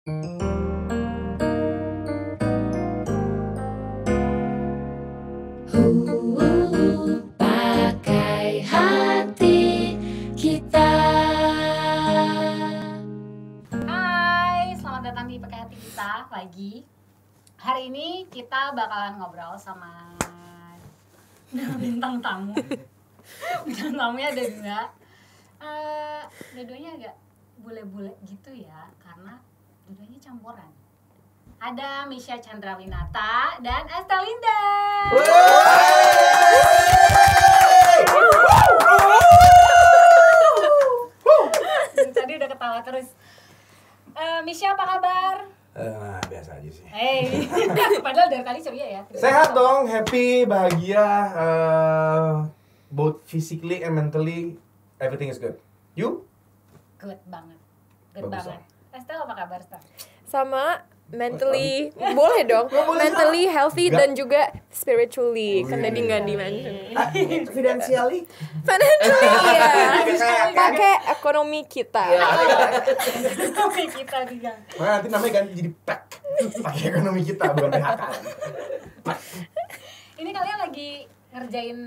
Pakai hati kita. Hai, selamat datang di Pakai Hati Kita lagi. Hari ini kita bakalan ngobrol sama bintang tamu. Bintang tamunya ada dua. Dua-duanya agak bule-bule gitu ya, karena dua-duanya campuran. Ada Misha Chandrawinata dan Estelinda. Tadi udah ketawa terus. Misha, apa kabar? Biasa aja sih. Padahal dari tadi ceria ya. Sehat dong, happy, bahagia, both physically and mentally, everything is good. You? Good banget. Good Bagus banget. Estel, apa kabar, Estel? Sama mentally boleh dong, mentally healthy Enggak. dan juga spiritually kan tadi nggak di-mention. Financially? Financially ya, pakai ekonomi kita. Oke, kita juga. Nah, nanti namanya ganti jadi PAK. Pakai ekonomi kita, bukan PHK. Ini kalian lagi ngerjain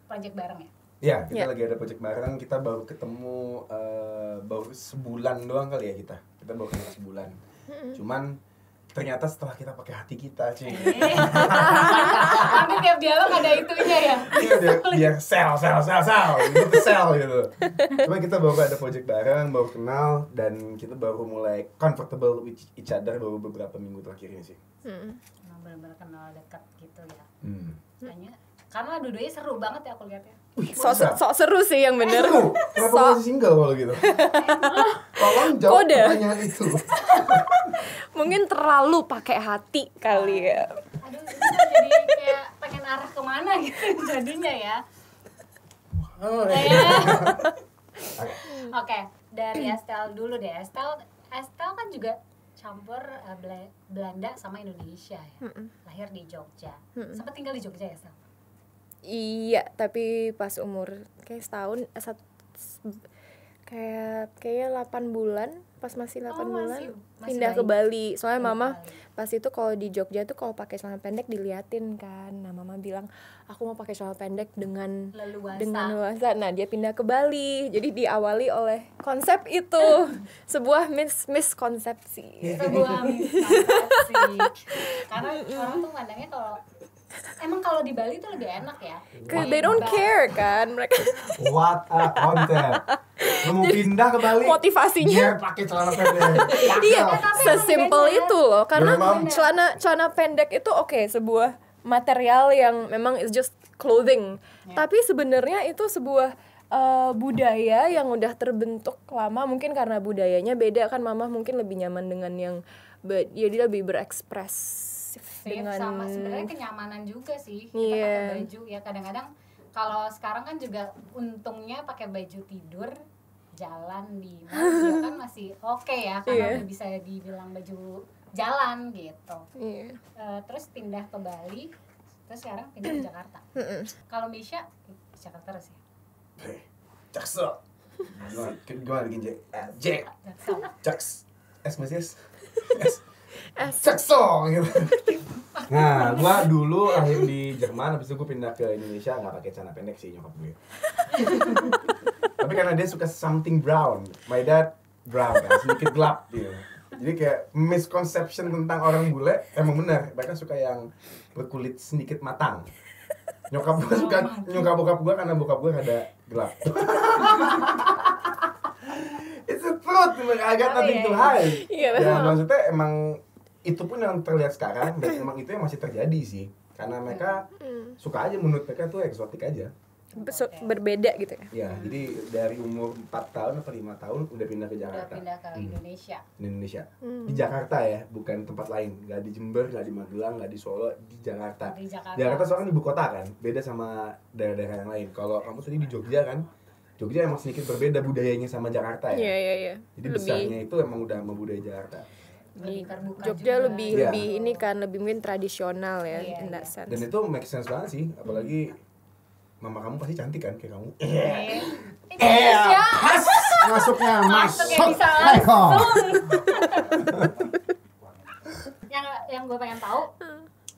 project bareng ya? Ya, kita Ya. lagi ada project bareng, kita baru ketemu baru sebulan doang kali ya kita. Kita baru ketemu sebulan. Cuman ternyata setelah kita pakai hati kita, cuy. Nanti tiap dialog ada itunya ya? Iya, biar sel gitu. Cuma kita baru ada project bareng, baru kenal, dan kita baru mulai comfortable with each other baru beberapa minggu terakhir ini sih. Nah, benar-benar kenal dekat gitu ya. Kayaknya karena dua-duanya seru banget ya aku lihatnya. Sok seru sih yang bener. Seru? Kenapa masih single kalau gitu? Tolong jawab Kode. pertanyaan itu. Mungkin terlalu pakai hati kali ya. Aduh, itu kan jadi kayak pengen arah kemana gitu jadinya ya. Oke, dari Estel dulu deh. Estel kan juga campur Belanda sama Indonesia ya. Lahir di Jogja. Sempat tinggal di Jogja ya, Estel? Iya, tapi pas umur kayak setahun, kayaknya 8 bulan, pas masih 8 bulan masih pindah bayi. ke Bali. Soalnya Pindah ke mama Bali. pas itu kalau di Jogja tuh kalau pakai celana pendek diliatin kan. Nah, mama bilang, "Aku mau pakai celana pendek dengan luasa." Nah, dia pindah ke Bali. Jadi diawali oleh konsep itu. Sebuah miskonsepsi. Sebuah miskonsepsi. Karena orang tuh mandangnya kalau di Bali tuh lebih enak ya. Cause they don't care kan mereka. What a concept. Lu mau pindah ke Bali? Motivasinya. Biar pakai celana pendek. Iya, tapi sesimpel emang beda. itu loh. Karena Memang. celana pendek itu oke, sebuah material yang memang is just clothing. Ya. Tapi sebenarnya itu sebuah budaya yang udah terbentuk lama. Mungkin karena budayanya beda kan, mama mungkin lebih nyaman dengan yang dia lebih berekspresif dengan Sama sebenarnya kenyamanan juga sih. Kita Iya. pakai baju ya, kadang-kadang kalau sekarang kan juga untungnya pakai baju tidur jalan di mana kan masih oke ya, karena Iya. udah bisa dibilang baju jalan gitu. Iya. Terus pindah ke Bali, terus sekarang pindah ke Jakarta. Kalau Misha Jakarta terus ya. Jaksel. Gimana bikin J? Jaks. S masih S. Jaksel gitu. Nah, gua dulu lahir di Jerman, habis itu gua pindah ke Indonesia nggak pakai celana pendek sih nyokap gue. Tapi karena dia suka something brown, my dad brown kan, sedikit gelap gitu. Jadi kayak misconception tentang orang bule emang benar, mereka suka yang berkulit sedikit matang. Nyokap gue suka nyokap bokap gue karena bokap gue rada gelap. It's a truth, I got nothing to hide. Iya, Ya memang. maksudnya emang itu pun yang terlihat sekarang dan emang itu yang masih terjadi sih. Karena mereka suka aja, menurut mereka tuh eksotik aja. Berbeda gitu ya. Ya, jadi dari umur 4 tahun atau 5 tahun udah pindah ke Udah Jakarta. pindah ke Indonesia. Di Indonesia. Di Jakarta ya, bukan tempat lain. Gak di Jember, gak di Magelang, gak di Solo, di Jakarta. Di Jakarta. Jakarta soalnya ibu kota kan, beda sama daerah-daerah yang lain. Kalau kamu tadi di Jogja kan, Jogja emang sedikit berbeda budayanya sama Jakarta ya. Iya. Jadi besarnya itu emang udah sama budaya Jakarta. Lebih terbuka Jogja juga. lebih Iya. lebih ini kan lebih mungkin tradisional ya Iya, in that iya. sense. Dan itu make sense banget sih, apalagi mama kamu pasti cantik kan kayak kamu. Indonesia. Masuknya Masuk yang bisa langsung. gue pengen tahu,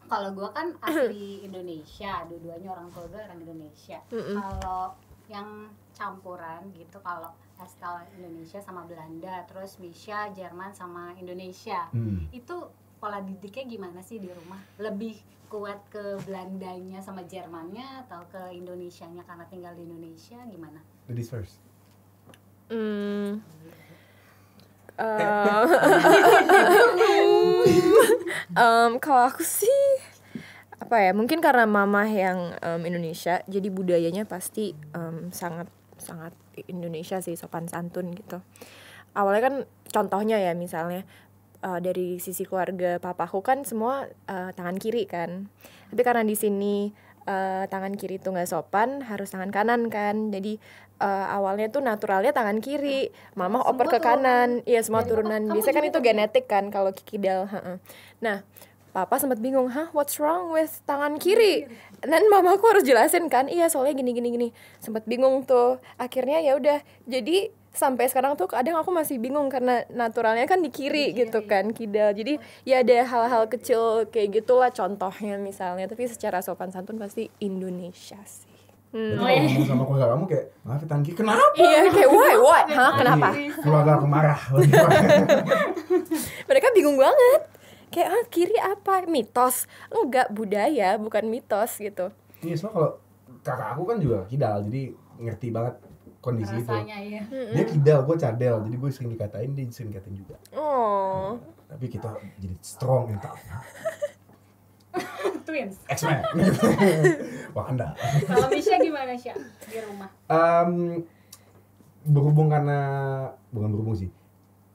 kalau gue kan asli Indonesia, dua-duanya orang tua gue orang Indonesia. Kalau yang campuran gitu, kalau Estel Indonesia sama Belanda, terus Misha Jerman sama Indonesia, itu pola didiknya gimana sih di rumah? Lebih kuat ke Belandanya sama Jermannya atau ke Indonesianya karena tinggal di Indonesia, gimana? Ladies first. Kalau aku sih apa ya, mungkin karena mama yang Indonesia, jadi budayanya pasti sangat Indonesia sih, sopan santun gitu. Awalnya kan contohnya ya, misalnya dari sisi keluarga papaku kan semua tangan kiri kan, tapi karena di sini tangan kiri itu nggak sopan, harus tangan kanan kan. Jadi awalnya tuh naturalnya tangan kiri, mama oper ke kanan. Iya, semua turunan. Biasanya kan itu genetik kan kalau kikidal. Nah, papa sempat bingung, what's wrong with tangan kiri? Dan mamaku harus jelasin kan, iya soalnya gini. Sempat bingung tuh. Akhirnya ya udah, jadi sampai sekarang tuh kadang aku masih bingung karena naturalnya kan di kiri gitu kan, kidal. Jadi ya ada hal-hal kecil kayak gitulah contohnya misalnya, tapi secara sopan santun pasti Indonesia sih. Jadi kalau ngomong sama keluarga kamu kayak, maaf tangan kiri, kenapa? Iya, kayak what? Kenapa? Keluarga aku marah. Mereka bingung banget. Kayak kiri apa? Mitos? Enggak, budaya, bukan mitos gitu. Iya, soalnya kalau kakak aku kan juga kidal, jadi ngerti banget kondisi rasanya, itu. iya. Dia kidal, gue cadel, jadi gue sering dikatain, dia sering dikatain juga. Oh. Tapi kita jadi strong and tough. Twins. X-Men. Wakanda. Kalau Misha gimana, Sya, di rumah? Bukan berhubung sih.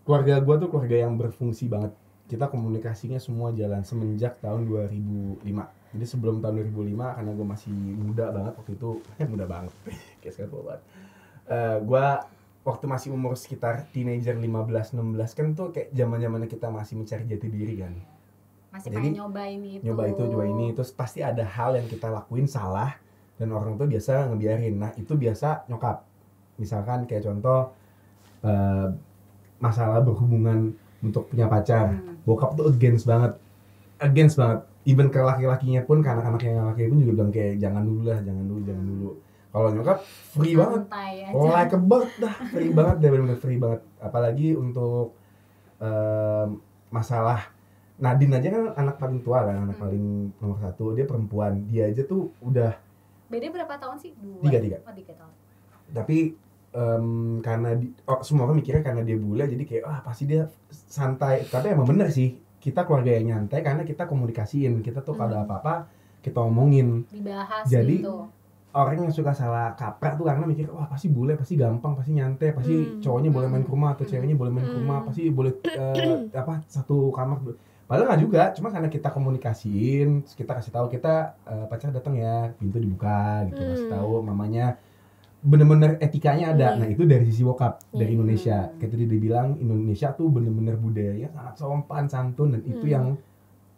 Keluarga gue tuh keluarga yang berfungsi banget. Kita komunikasinya semua jalan semenjak tahun 2005. Jadi sebelum tahun 2005, karena gue masih muda banget waktu itu, muda banget, kayak sekarang tua banget. Gue waktu masih umur sekitar teenager 15-16 kan tuh kayak zaman-zamannya kita masih mencari jati diri kan. Masih Jadi, pengen nyoba ini, terus pasti ada hal yang kita lakuin salah dan orang tuh biasa ngebiarin. Nah itu biasa nyokap. Misalkan kayak contoh masalah berhubungan untuk punya pacar, bokap tuh against banget. Even ke laki-lakinya pun, ke anak-anaknya laki pun juga bilang kayak jangan dulu. Kalau nyokap free banget, like a bird dah, free banget, bener-bener free banget. Apalagi untuk masalah Nadine aja kan anak paling tua kan, anak paling nomor 1, dia perempuan, dia aja tuh udah beda berapa tahun sih? 3 Oh, 3 tahun. Tapi karena semua orang mikirnya karena dia bule jadi kayak pasti dia santai, tapi emang bener sih kita keluarga yang nyantai karena kita komunikasiin, kita tuh kalau ada apa-apa kita omongin, dibahas. Jadi gitu. Orang yang suka salah kaprah tuh karena mikir pasti bule, pasti gampang, pasti nyantai, pasti cowoknya boleh main ke rumah atau ceweknya boleh main ke rumah, pasti boleh satu kamar. Padahal nggak juga, cuma karena kita komunikasiin, kita kasih tahu kita pacar datang ya, pintu dibuka gitu, kasih tahu mamanya, bener-bener etikanya ada. Nah itu dari sisi bokap, dari Indonesia. Kayak tadi dibilang Indonesia tuh bener-bener budayanya sangat sopan santun, dan itu yang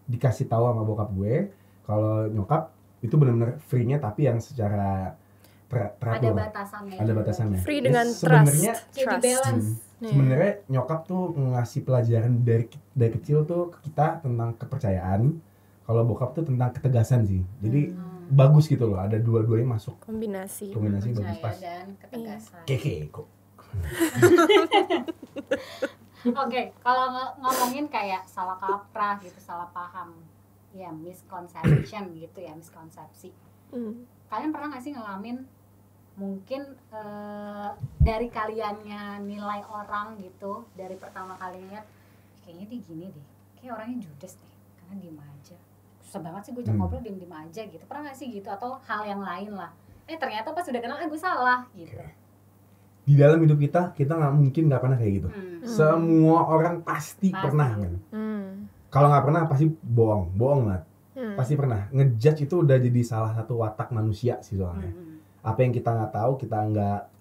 dikasih tahu sama bokap gue. Kalau nyokap itu bener-bener free-nya, tapi yang secara teratur. Ada batasannya. Free dengan sebenarnya trust. Sebenarnya nyokap tuh ngasih pelajaran dari kecil tuh ke kita tentang kepercayaan. Kalau bokap tuh tentang ketegasan sih. Jadi bagus gitu loh, ada dua-duanya masuk. Kombinasi bagus pas. Dan ketegasan. Keke kok. Oke, kalau ngomongin kayak salah kaprah gitu, salah paham, ya misconception gitu ya, miskonsepsi. Kalian pernah nggak sih ngalamin mungkin dari kaliannya nilai orang gitu, dari pertama kali lihat kayaknya dia gini deh, kayak orangnya judes deh karena diem aja, susah banget sih gue ngobrol diem aja gitu. Pernah nggak sih gitu, atau hal yang lain lah, ternyata pas udah kenal gue salah gitu. Di dalam hidup kita nggak mungkin nggak pernah kayak gitu. Semua orang pasti pernah kan. Kalau nggak pernah pasti bohong banget. Pasti pernah. Ngejudge itu udah jadi salah satu watak manusia sih soalnya. Apa yang kita nggak tahu, kita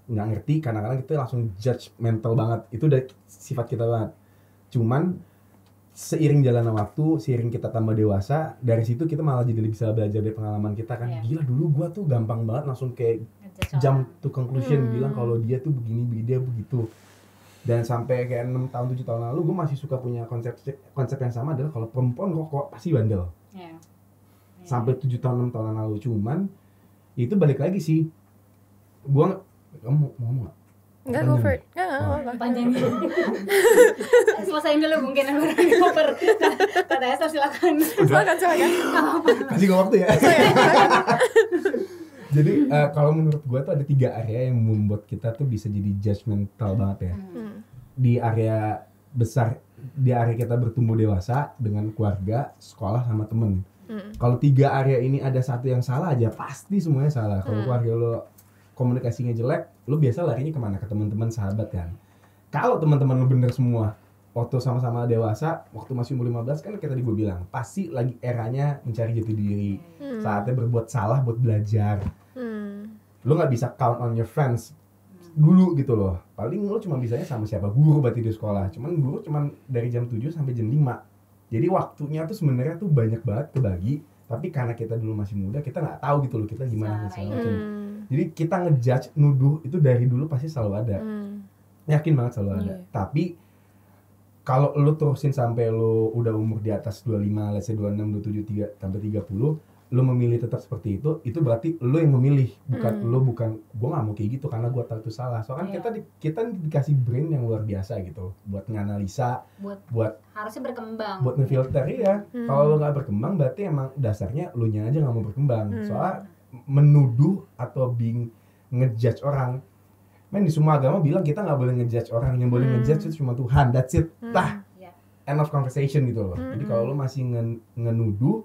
nggak ngerti, kadang-kadang kita langsung judgmental banget. Itu udah sifat kita banget. Cuman seiring jalannya waktu, seiring kita tambah dewasa, dari situ kita malah jadi bisa belajar dari pengalaman kita kan. Gila, dulu gua tuh gampang banget langsung kayak jump to conclusion, bilang kalau dia tuh begini, dia begitu. Dan sampai kayak 6 tahun 7 tahun lalu gue masih suka punya konsep yang sama adalah kalau perempuan rokok pasti bandel. Sampai 7 tahun 6 tahun lalu, cuman itu balik lagi sih. Kamu mau ngomong nggak? Enggak, go for it. Enggak. Panjangin. Selesain dulu mungkin yang cover. Kata Esther silakan. Silakan. Kasih gue waktu ya. Jadi kalau menurut gue tuh ada 3 area yang membuat kita tuh bisa jadi judgmental banget ya. Di area besar, di area kita bertumbuh dewasa dengan keluarga, sekolah sama temen. Kalau 3 area ini ada satu yang salah aja, pasti semuanya salah. Kalau keluarga lo komunikasinya jelek, lo biasa larinya kemana? Ke teman-teman, sahabat kan. Kalau teman-teman lo bener semua, waktu sama-sama dewasa, waktu masih umur 15 kan kita gue bilang, pasti lagi eranya mencari jati diri. Saatnya berbuat salah buat belajar. Lo nggak bisa count on your friends dulu gitu loh. Paling lo cuma bisanya sama siapa? Guru berarti di sekolah. Cuman guru cuman dari jam 7 sampai jam 5. Jadi waktunya tuh sebenarnya tuh banyak banget kebagi. Tapi karena kita dulu masih muda, kita nggak tahu gitu loh kita gimana segala macam. Jadi kita ngejudge, nuduh itu dari dulu pasti selalu ada. Yakin banget selalu ada. Tapi kalau lo terusin sampai lo udah umur di atas 25, let's say 26, 27, 3 sampai 30, lo memilih tetap seperti itu berarti lo yang memilih, bukan gue nggak mau kayak gitu karena gue tahu itu salah. Soalnya kita dikasih brain yang luar biasa gitu buat nganalisa, buat harusnya berkembang, buat ngefilter ya. Kalau lo nggak berkembang berarti emang dasarnya lo nya aja nggak mau berkembang. Soalnya menuduh atau ngejudge orang, di semua agama bilang kita nggak boleh ngejudge orang, yang boleh ngejudge itu cuma Tuhan, that's it. End of conversation gitu loh. Jadi kalau lo masih ngenuduh,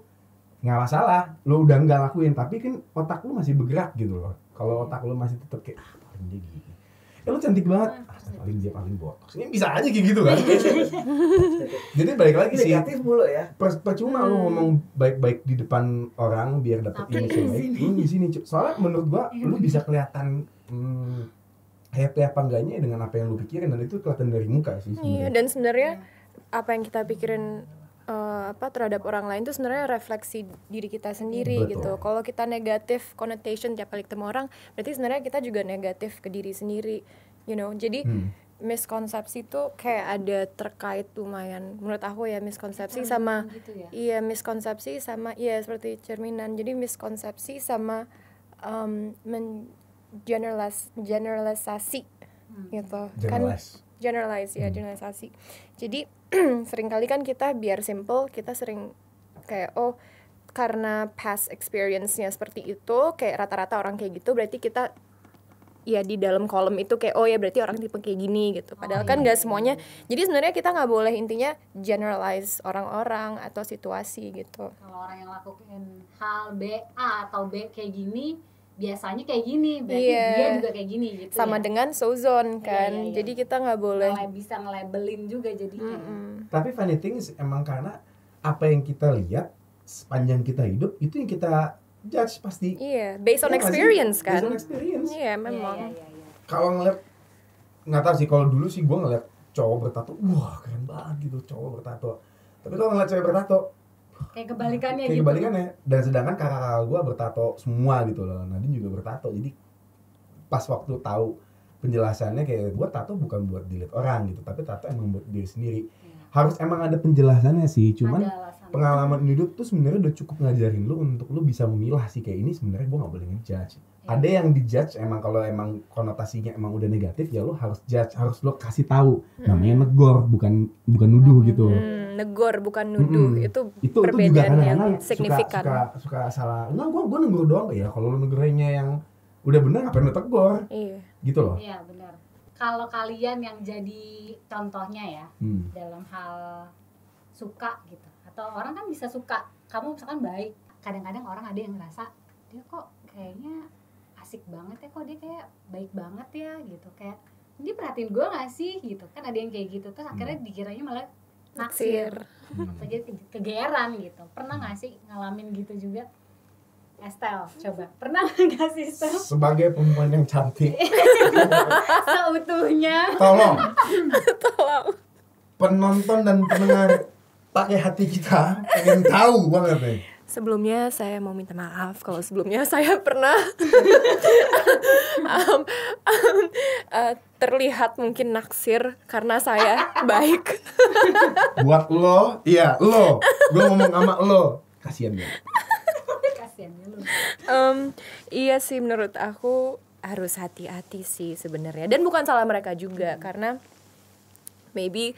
nggak masalah, lo udah nggak lakuin, tapi kan otak lo masih bergerak gitu loh. Kalau otak lo masih tetap kayak paling dia gini, lo cantik banget, paling botox, ini bisa aja kayak gitu kan. Jadi balik lagi sih, negatif mulu ya. Percuma lo ngomong baik-baik di depan orang biar dapet image yang baik. Di sini, soalnya menurut gua lo bisa kelihatan happy apa enggaknya dengan apa yang lo pikirin, dan itu kelihatan dari muka sih sebenarnya. Iya, dan sebenarnya apa yang kita pikirin terhadap orang lain itu sebenarnya refleksi diri kita sendiri. Betul. Gitu. Kalau kita negatif connotation tiap kali ketemu orang, berarti sebenarnya kita juga negatif ke diri sendiri, you know. Jadi miskonsepsi tuh kayak ada terkait lumayan menurut aku ya, miskonsepsi sama gitu ya? Iya, miskonsepsi sama seperti cerminan. Jadi miskonsepsi sama generalisasi gitu. Generalisasi. Jadi seringkali kan kita biar simple, kita sering kayak karena past experience-nya seperti itu, kayak rata-rata orang kayak gitu, berarti kita ya di dalam kolom itu kayak berarti orang tipe kayak gini gitu. Padahal kan nggak semuanya. Jadi sebenarnya kita nggak boleh intinya generalize orang-orang atau situasi gitu. Kalau orang yang lakuin hal B A atau B kayak gini, biasanya kayak gini, berarti dia juga kayak gini gitu. Sama dengan sozon kan. Jadi kita nggak boleh bisa nge-labelin juga jadinya. Tapi funny thing is, emang karena apa yang kita lihat sepanjang kita hidup itu yang kita judge pasti. Iya, based on experience kan. Based on experience. Iya, memang. Kalau ngeliat, nggak tahu sih, kalau dulu sih gue ngeliat cowok bertato, wah keren banget gitu cowok bertato. Tapi kalau ngeliat cewek bertato, kayak kebalikannya gitu. Dan sedangkan kakak gue bertato semua gitu loh. Nadine juga bertato. Jadi pas waktu tahu penjelasannya, kayak gue tato bukan buat dilihat orang gitu, tapi tato emang buat diri sendiri. Harus emang ada penjelasannya sih. Cuman pengalaman hidup tuh sebenarnya udah cukup ngajarin lu untuk lu bisa memilah sih, kayak ini sebenarnya gue nggak boleh ngejudge. Ada yang dijudge emang kalau emang konotasinya emang udah negatif, ya lu harus judge, harus lu kasih tahu. Namanya negor, bukan nuduh gitu. Negor bukan nuduh, itu juga perbedaan yang signifikan. Suka salah. Enggak, gue negur doang ya. Kalau lu negornya yang udah benar, ngapain lu tegur? Iya. Gitu loh. Iya, benar. Kalau kalian yang jadi contohnya ya, dalam hal suka gitu, atau orang kan bisa suka, kamu misalkan baik, kadang-kadang orang ada yang ngerasa dia kok kayaknya asik banget ya, kok dia kayak baik banget ya gitu, kayak dia perhatiin gue nggak sih gitu, kan ada yang kayak gitu, terus akhirnya dikiranya malah naksir atau jadi kegeeran gitu. Pernah nggak sih ngalamin gitu juga? Estel, coba pernah nggak sih Estel? Sebagai perempuan yang cantik seutuhnya, tolong penonton dan pendengar pakai hati kita pengen tahu banget nih. Sebelumnya saya mau minta maaf kalau sebelumnya saya pernah terlihat mungkin naksir karena saya baik. Buat lo, iya lo, gue ngomong sama lo, kasian ya. Kasian ya lu. Iya sih, menurut aku harus hati-hati sih sebenarnya, dan bukan salah mereka juga karena maybe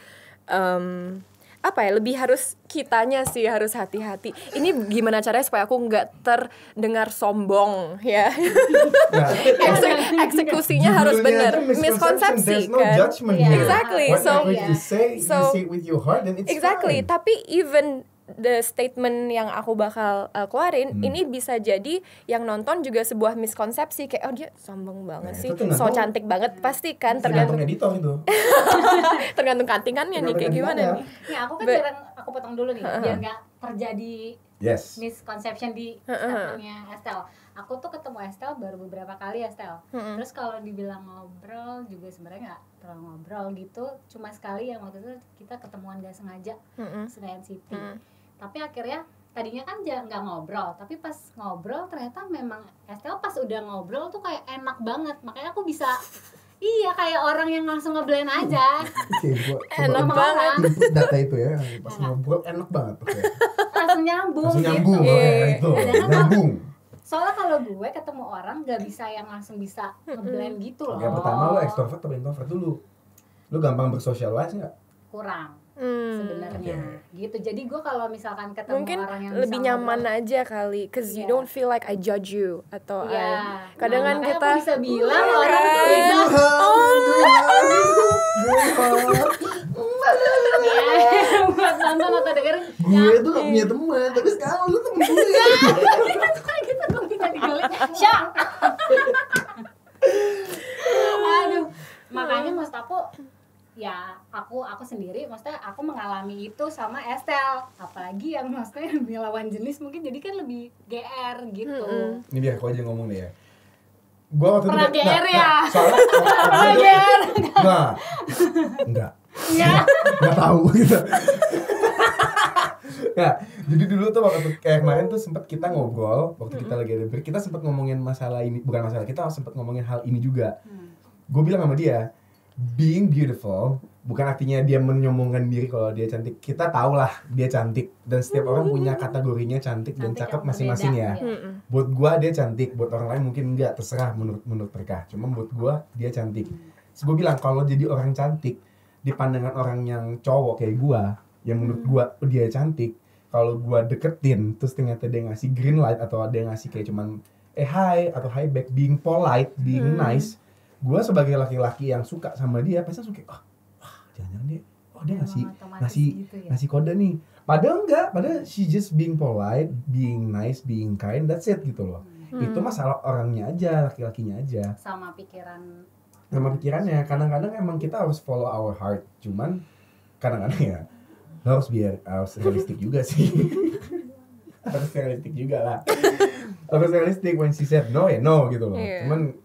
lebih harus kitanya sih harus hati-hati. Ini gimana caranya supaya aku nggak terdengar sombong ya. Eksekusinya harus benar. Miskonsepsi no kan. Judgment here. Exactly. What So you say, you say it with your heart and it's exactly. fine. Tapi even the statement yang aku bakal keluarin ini bisa jadi yang nonton juga sebuah miskonsepsi kayak dia sombong banget sih, so cantik banget pasti kan, tergantung editor itu. tergantung kantingannya nih kayak gimana nih. Nih aku kan jarang, aku potong dulu nih biar nggak terjadi misconception di statementnya Estelle. Aku tuh ketemu Estelle baru beberapa kali Estelle. Terus kalau dibilang ngobrol juga sebenarnya nggak terlalu ngobrol gitu, cuma sekali yang waktu itu kita ketemuan gak sengaja Senayan City. Tapi akhirnya tadinya kan nggak ngobrol, tapi pas ngobrol ternyata memang Estelle pas udah ngobrol tuh kayak enak banget, makanya aku bisa kayak orang yang langsung ngeblend aja. Enak banget. Input data itu ya, pas ngobrol enak banget. Langsung nyambung. Itu nyambung. Soalnya kalau gue ketemu orang nggak bisa yang langsung bisa ngeblend gitu loh. Yang pertama lo extrovert atau introvert dulu? Lo gampang bersocialize nggak? Kurang. Sebenarnya gitu. Jadi gue kalau misalkan ketemu mungkin orang yang lebih bisa nyaman aja kali, cause you don't feel like I judge you atau kadang kan kita aku bisa bilang orang tuh bisa buat nonton atau dengerin. Gue tuh gak punya teman, tapi sekarang lu temen gue. Gitu gue bisa digelit. Syang. Aduh, makanya maksud aku ya aku sendiri, maksudnya aku mengalami itu sama Estelle, apalagi yang maksudnya lawan jenis mungkin jadi kan lebih GR gitu. Ini biar aku aja ngomong deh ya. Gua waktu pernah itu GR ya? Soalnya pernah GR? Enggak. Ya. Enggak tahu gitu. Ya, jadi dulu tuh waktu kayak kemarin tuh sempat kita ngobrol, waktu kita lagi ada break, kita sempat ngomongin masalah ini, bukan masalah, kita sempat ngomongin hal ini juga. Gue bilang sama dia, being beautiful bukan artinya dia menyombongkan diri kalau dia cantik. Kita tahu lah dia cantik, dan setiap orang punya kategorinya cantik dan cakep masing-masing ya. Buat gua dia cantik, buat orang lain mungkin enggak, terserah menurut mereka. Cuma buat gua dia cantik. Terus gua bilang kalau jadi orang cantik di pandangan orang yang cowok kayak gua, yang menurut gua dia cantik, kalau gua deketin terus ternyata dia ngasih green light atau ada yang ngasih kayak cuman hi atau hi back, being polite, being nice, gue sebagai laki-laki yang suka sama dia pasti langsung kayak jangan-jangan dia ngasih kode nih, padahal she just being polite, being nice, being kind, that's it gitu loh. Itu masalah orangnya aja, laki-lakinya aja sama pikirannya. Kadang-kadang emang kita harus follow our heart, cuman kadang-kadang ya harus realistik juga sih. Harus realistik juga lah. Harus realistik, when she said no ya no gitu loh. Cuman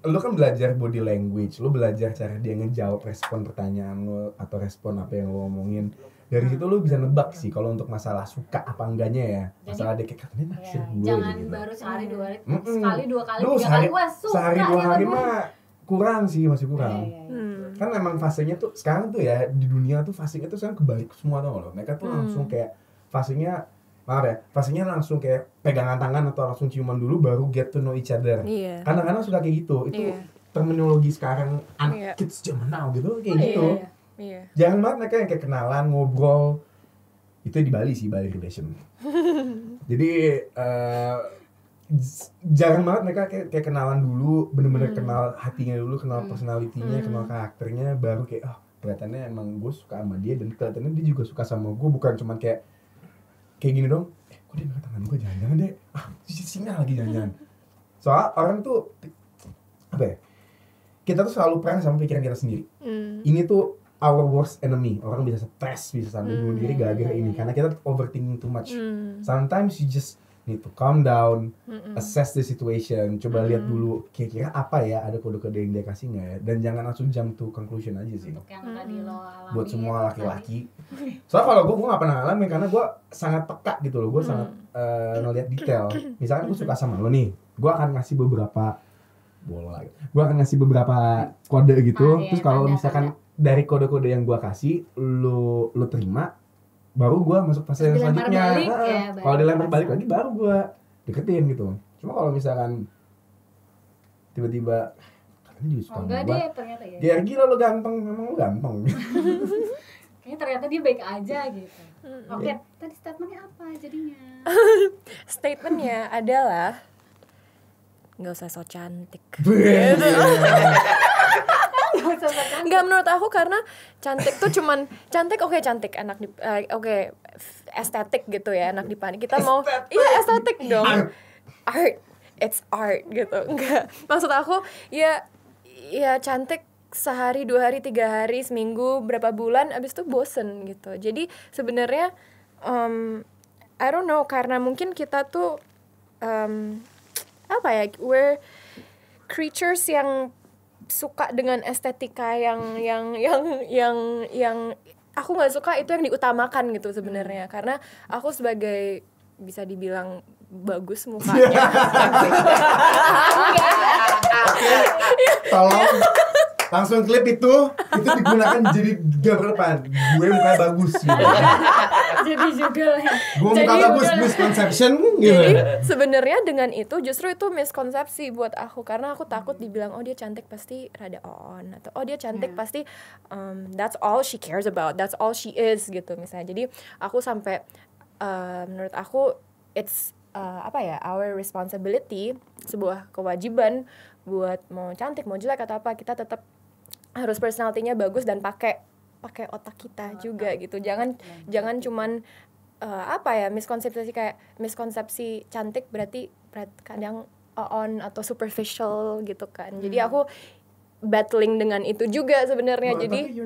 lu kan belajar body language, lu belajar cara dia ngejawab respon pertanyaan lu atau respon apa yang lu omongin. Dari situ lu bisa nebak sih kalau untuk masalah suka apa enggaknya ya. Masalah dia kayak katanya naksir gue jangan gitu. Baru sekali dua kali, sekali dua kali, lu tiga kali wah suka. Sehari dua hari mah kurang sih, masih kurang. Kan emang fasenya tuh sekarang tuh ya di dunia tuh fasenya tuh sekarang kebalik semua tau loh. Mereka tuh langsung kayak fasenya langsung kayak pegangan tangan atau langsung ciuman dulu baru get to know each other. Kadang-kadang suka kayak gitu. Itu terminologi sekarang anak kids zaman now gitu kayak gitu. Jangan banget mereka yang kayak kenalan, ngobrol. Itu di Bali sih, Bali relation. Jadi jarang banget mereka kayak kenalan dulu, bener-bener kenal hatinya dulu, kenal personality-nya, kenal karakternya, baru kayak kelihatannya emang gue suka sama dia dan kelihatannya dia juga suka sama gue, bukan cuman kayak gini dong, kok dia pegang tangan gue, jangan-jangan deh, sinyal lagi jangan-jangan. Soal orang tuh, kita tuh selalu perang sama pikiran kita sendiri. Ini tuh our worst enemy. Orang bisa stres, bisa sampai bunuh diri gara-gara ini, karena kita overthinking too much. Sometimes you just need to calm down, assess the situation, coba lihat dulu kira-kira apa ya, ada kode-kode yang dia kasih nggak ya, dan jangan langsung jump to conclusion aja sih. Untuk yang tadi lo alami. Buat semua laki-laki. Soalnya kalau gue nggak pernah ngalamin karena gue sangat peka gitu loh, gue sangat ngelihat detail. Misalkan gue suka sama lo nih, gue akan ngasih beberapa gue akan ngasih beberapa kode gitu, terus kalau misalkan dari kode-kode yang gue kasih lo terima, baru gue masuk fase yang selanjutnya. Kalau dilempar balik lagi baru gue deketin gitu. Cuma kalau misalkan tiba-tiba katanya juga suka sama gue, ternyata ya. dia gila lo ganteng, memang lo ganteng. Kayaknya ternyata dia baik aja gitu. Oke, tadi statementnya apa jadinya? Statementnya adalah nggak usah so cantik. Nggak, menurut aku karena cantik tuh cuman cantik, cantik enak di estetik gitu ya, enak dipandang. Kita mau estetik dong. Art, it's art gitu. Enggak, maksud aku ya cantik sehari, 2 hari, 3 hari, seminggu, berapa bulan, abis itu bosen gitu. Jadi sebenarnya I don't know, karena mungkin kita tuh we're creatures yang suka dengan estetika yang aku nggak suka itu yang diutamakan gitu sebenarnya, karena aku sebagai bisa dibilang bagus mukanya. Tolong langsung klip itu digunakan jadi gambar depan. Gue mukanya bagus gitu. Jadi juga ya. Gue muka bagus, misconception gitu. Jadi sebenarnya dengan itu justru itu miskonsepsi buat aku, karena aku takut dibilang dia cantik pasti rada on, atau dia cantik pasti that's all she cares about, that's all she is gitu misalnya. Jadi aku sampai menurut aku it's our responsibility, sebuah kewajiban buat mau cantik mau jelek atau apa, kita tetap harus personality-nya bagus dan pakai otak kita juga gitu. Jangan cuman miskonsepsi cantik berarti kadang on atau superficial gitu kan. Jadi aku battling dengan itu juga sebenarnya. Jadi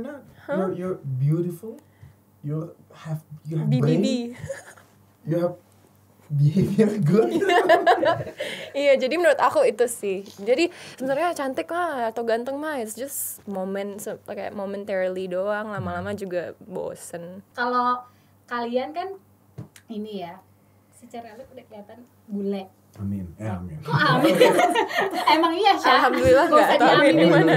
tapi you're beautiful, you have BBB. You have behavior good. Iya, jadi menurut aku itu sih. Jadi sebenarnya cantik mah atau ganteng mah it's just kayak momentarily doang, lama-lama juga bosen. Kalau kalian kan ini ya, secara look udah kelihatan bule. Amin. Amin. Kok amin? Emang iya, Syah. Alhamdulillah enggak tahu amin di mana.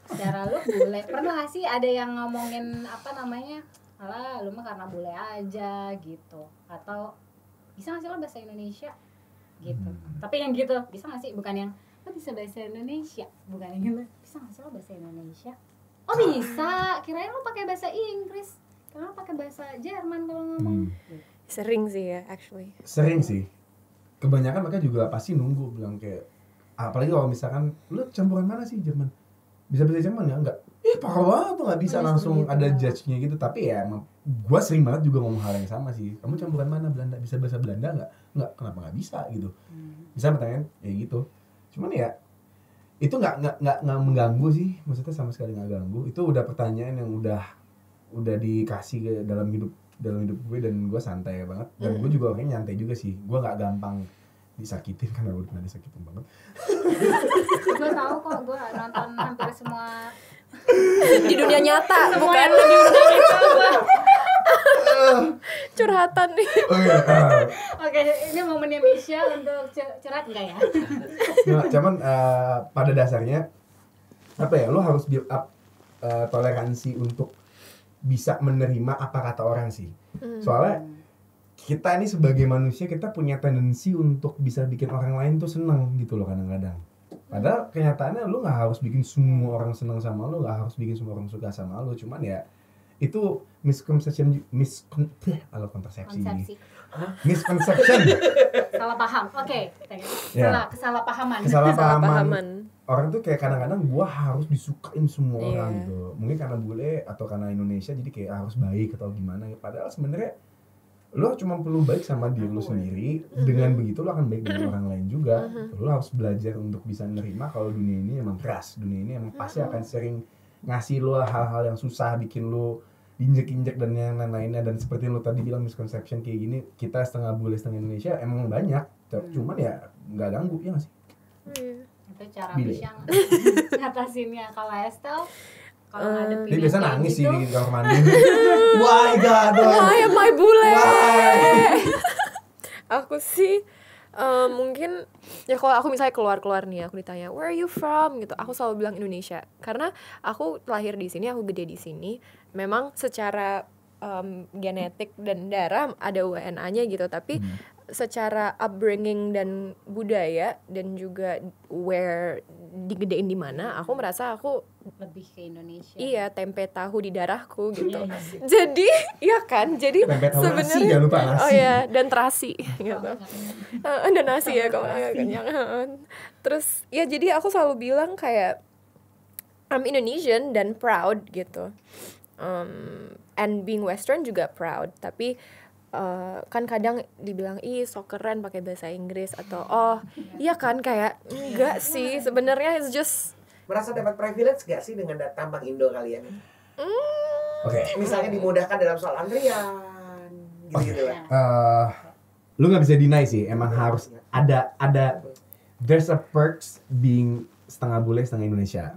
Secara look bule. Pernah gak sih ada yang ngomongin alah lu mah karena bule aja gitu, atau bisa gak sih lo bahasa Indonesia gitu, tapi yang gitu bisa gak sih, bukan yang lo bisa bahasa Indonesia, bukan yang gitu, bisa gak sih lo bahasa Indonesia, bisa, kirain lo pakai bahasa Inggris, karena lo pakai bahasa Jerman kalau ngomong. Sering sih ya actually. Sering sih, kebanyakan mereka juga pasti nunggu bilang kayak, apalagi kalau misalkan lo campuran mana sih Jerman, bisa bahasa Jerman ya? Enggak, parah banget tuh, gak bisa langsung gitu. Ada judge-nya gitu. Tapi ya gue sering banget juga ngomong hal yang sama sih. Kamu campuran mana, Belanda? Bisa bahasa Belanda gak? Enggak, kenapa gak bisa gitu. Bisa pertanyaan ya gitu. Cuman ya itu gak mengganggu sih. Maksudnya sama sekali gak ganggu. Itu udah pertanyaan yang udah dikasih ke dalam hidup gue, dan gue santai banget. Dan gue juga orangnya nyantai juga sih. Gue gak gampang disakitin karena gue pernah disakitin banget. Gue tahu kok, gue nonton hampir semua di dunia nyata, bukan di dunia nyata. Curhatan nih. Oke, ini momennya Misha untuk curhat enggak ya? Nah, cuman pada dasarnya lo harus build up toleransi untuk bisa menerima apa kata orang sih. Soalnya kita ini sebagai manusia, kita punya tendensi untuk bisa bikin orang lain tuh senang gitu loh kadang-kadang. Padahal kenyataannya lu gak harus bikin semua orang senang sama lu, gak harus bikin semua orang suka sama lu. Cuman ya itu misconception. Salah paham. Oke. Kesalahpahaman. Orang tuh kayak kadang-kadang gua harus disukain semua orang gitu. Mungkin karena bule atau karena Indonesia jadi kayak harus baik atau gimana. Padahal sebenarnya lo cuma perlu baik sama diri lo sendiri. Dengan begitu lo akan baik dengan orang lain juga. Lo harus belajar untuk bisa menerima kalau dunia ini emang keras, dunia ini emang pasti akan sering ngasih lo hal-hal yang susah, bikin lo injek-injek dan yang lain-lainnya, dan seperti lo tadi bilang misconception kayak gini, kita setengah bule setengah Indonesia emang banyak, cuman ya nggak ganggu ya nggak sih? Itu cara Bile. bisa ngatasinnya. Kalau Estel kalau ngadepin Dia biasa yang kayak nangis sih gitu, di kamar mandi. Why God? Why am I bule? Why? Aku sih mungkin ya kalau aku misalnya keluar nih, aku ditanya where are you from gitu, aku selalu bilang Indonesia karena aku lahir di sini, aku gede di sini. Memang secara genetik dan darah ada WNA-nya gitu, tapi secara upbringing dan budaya dan juga where digedein di mana, aku merasa aku lebih ke Indonesia. iya, tempe tahu di darahku gitu. Jadi iya kan, jadi Tempe tahu nasi, sebenarnya jangan lupa nasi. oh ya, dan terasi gitu. Ada nasi ya kalau nggak kenyang. Terus ya jadi aku selalu bilang kayak I'm Indonesian dan proud gitu. And being Western juga proud, tapi kan kadang dibilang ih so keren pakai bahasa Inggris atau iya kan, kayak enggak sih sebenarnya, it's just Merasa dapat privilege gak sih dengan tampang Indo kalian? Oke. Misalnya dimudahkan dalam soal antrian gitu-gitu lah. Lu nggak bisa deny sih, emang harus ada there's a perks being setengah bule setengah Indonesia.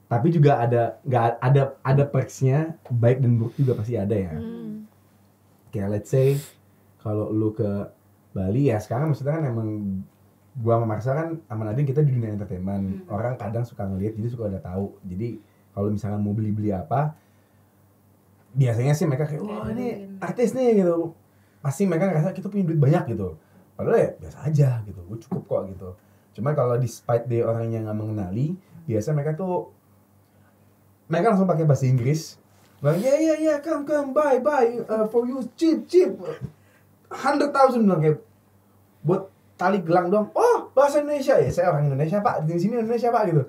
Tapi juga ada perksnya, baik dan buruk juga pasti ada ya. Kayak let's say kalau lu ke Bali ya, sekarang maksudnya kan emang gua sama Marsha kan sama Nadine kita di dunia entertainment. Orang kadang suka ngeliat, jadi suka udah tahu. Jadi kalau misalkan mau beli apa, biasanya sih mereka kayak wah ini artis nih gitu. Pasti mereka ngerasa kita punya duit banyak gitu. Padahal ya biasa aja gitu, gue cukup kok gitu. Cuma kalau despite dia orang yang nggak mengenali, biasa mereka langsung pakai bahasa Inggris. Bilang yeah, come buy for you cheap 100,000, bilang kayak buat tali gelang dong. Oh bahasa Indonesia ya, saya orang Indonesia pak, di sini Indonesia pak gitu.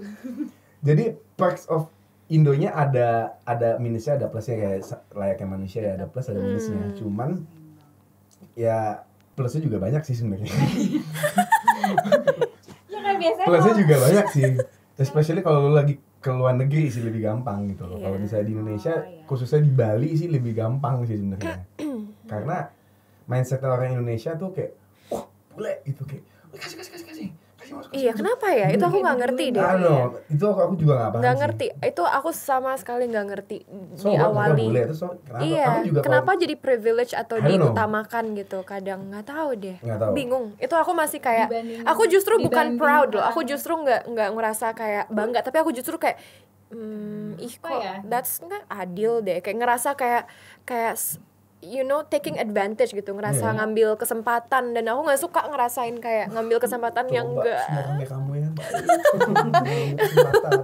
Jadi perks of Indonya ada minusnya, ada plusnya, kayak layaknya manusia ya, ada plus ada minusnya. Cuman ya plusnya juga banyak sih sebenarnya. Ya kan biasanya Plusnya juga banyak sih, especially kalau lu lagi ke luar negeri sih lebih gampang gitu loh. Kalau misalnya di Indonesia, khususnya di Bali sih lebih gampang sih sebenarnya. Karena mindset orang Indonesia tuh kayak, wah bule gitu, kayak kasih masuk. iya, kenapa ya? Itu aku nggak ngerti deh. Itu aku juga nggak paham. Nggak ngerti. Itu aku sama sekali nggak ngerti So, diawali. bule, Iya, aku juga kenapa jadi privilege atau I don't know. diutamakan gitu? Kadang nggak tahu deh. Nggak tahu. Bingung. Itu aku masih kayak, Dibanding- aku justru bukan dibanding proud loh. orang- Aku justru nggak ngerasa kayak bangga. Tapi aku justru kayak, ih Apa kok ya? that's nggak adil deh. Kayak ngerasa kayak you know, taking advantage gitu, ngerasa ngambil kesempatan, dan aku nggak suka ngerasain kayak ngambil kesempatan yang enggak. Semua orang kayak kamu ya, baik. Kesempatan.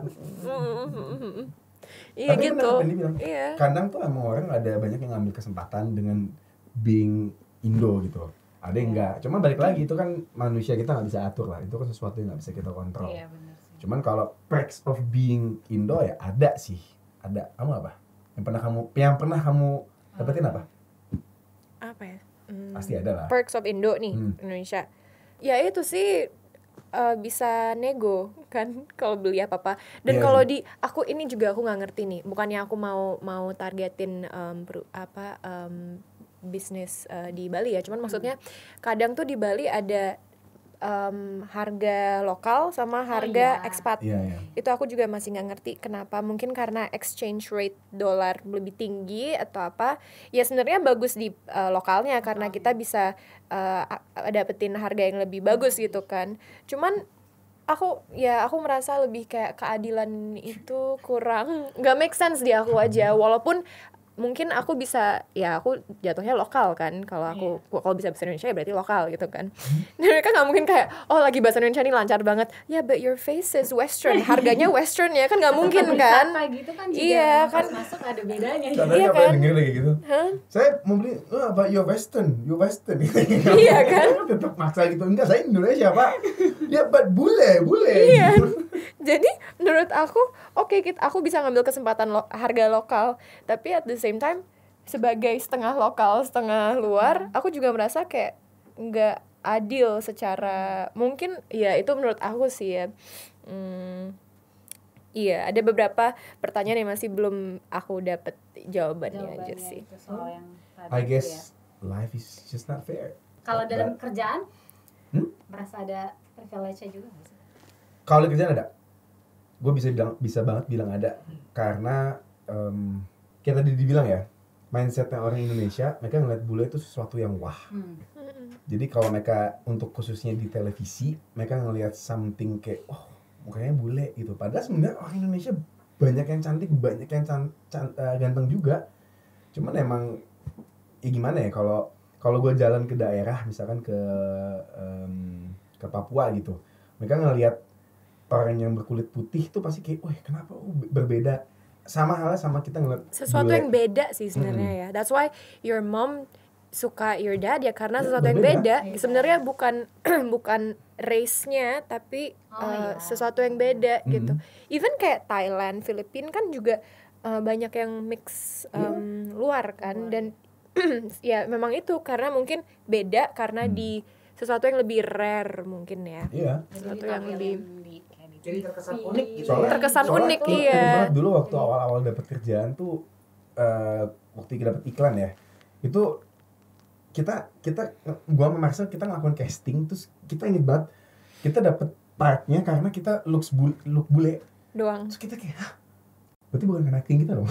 Iya Tapi gitu. bener, dibilang, Iya. kadang tuh emang orang ada banyak yang ngambil kesempatan dengan being Indo gitu. Ada yang enggak. Cuma balik lagi, itu kan manusia, kita nggak bisa atur lah. Itu kan sesuatu yang nggak bisa kita kontrol. Iya benar sih. Cuman kalau perks of being Indo ya ada sih. Ada. Kamu apa? Yang pernah kamu dapetin apa? Apa ya? Pasti ada lah. Perks of Indo nih, Indonesia. Ya itu sih bisa nego kan kalau beli apa-apa. Dan Iya kalau sih. aku ini juga aku nggak ngerti nih. Bukannya aku mau targetin bisnis di Bali ya. Cuman maksudnya kadang tuh di Bali ada harga lokal sama harga ekspat. Iya. Itu aku juga masih nggak ngerti kenapa. Mungkin karena exchange rate dolar lebih tinggi atau apa. Ya sebenarnya bagus di lokalnya karena kita bisa dapetin harga yang lebih bagus gitu kan. Cuman aku merasa lebih kayak keadilan itu kurang, nggak make sense di aku aja. Walaupun mungkin aku bisa, ya aku jatuhnya lokal kan, kalau bisa bahasa Indonesia ya berarti lokal gitu kan. Dan mereka nggak mungkin kayak lagi bahasa Indonesia nih lancar banget, ya but your face is Western, harganya Western ya kan, nggak mungkin kan. Wisata gitu kan juga Iya pas kan. masuk ada bedanya. Karena Iya apa kan? denger lagi gitu. Saya mau beli, apa you Western. Iya kan? Tetap maksa gitu. Enggak, saya Indonesia, Pak. Ya, but bule. Iya. Jadi menurut aku aku bisa ngambil kesempatan harga lokal, tapi at the same time sebagai setengah lokal setengah luar, aku juga merasa kayak nggak adil secara, mungkin ya itu menurut aku sih ya. Iya, ada beberapa pertanyaan yang masih belum aku dapet jawabannya aja sih. Itu soal yang tadi I itu guess ya. life is just not fair. Kalau dalam But- kerjaan merasa ada privilege juga nggak sih? Kalau di kerjaan ada, gue bisa banget bilang ada, karena kayak tadi dibilang ya, mindsetnya orang Indonesia, mereka ngeliat bule itu sesuatu yang wah. Jadi kalau mereka untuk khususnya di televisi, mereka ngelihat something kayak, oh mukanya bule gitu. Padahal sebenarnya orang Indonesia banyak yang cantik, banyak yang ganteng juga. Cuman emang, ya gimana ya, kalau gue jalan ke daerah, misalkan ke Papua gitu, mereka ngelihat orang yang berkulit putih tuh pasti kayak, wah kenapa berbeda. Sama halnya sama kita ngeliat Sesuatu bule. yang beda sih sebenarnya ya. That's why your mom suka your dad ya, karena sesuatu yang beda. Sebenarnya bukan bukan race-nya, tapi sesuatu yang beda gitu. Even kayak Thailand, Filipina kan juga banyak yang mix luar kan, dan ya memang itu karena mungkin beda karena di sesuatu yang lebih rare mungkin ya. Iya. Sesuatu yang lebih jadi terkesan unik gitu. Terkesan unik, ingat iya. banget dulu waktu awal-awal dapet kerjaan tuh, waktu kita dapet iklan ya, itu kita gua sama Marcel kita ngelakuin casting, terus kita inget banget kita dapet partnya karena kita look bule doang. terus kita kayak, hah, berarti bukan karena acting kita dong.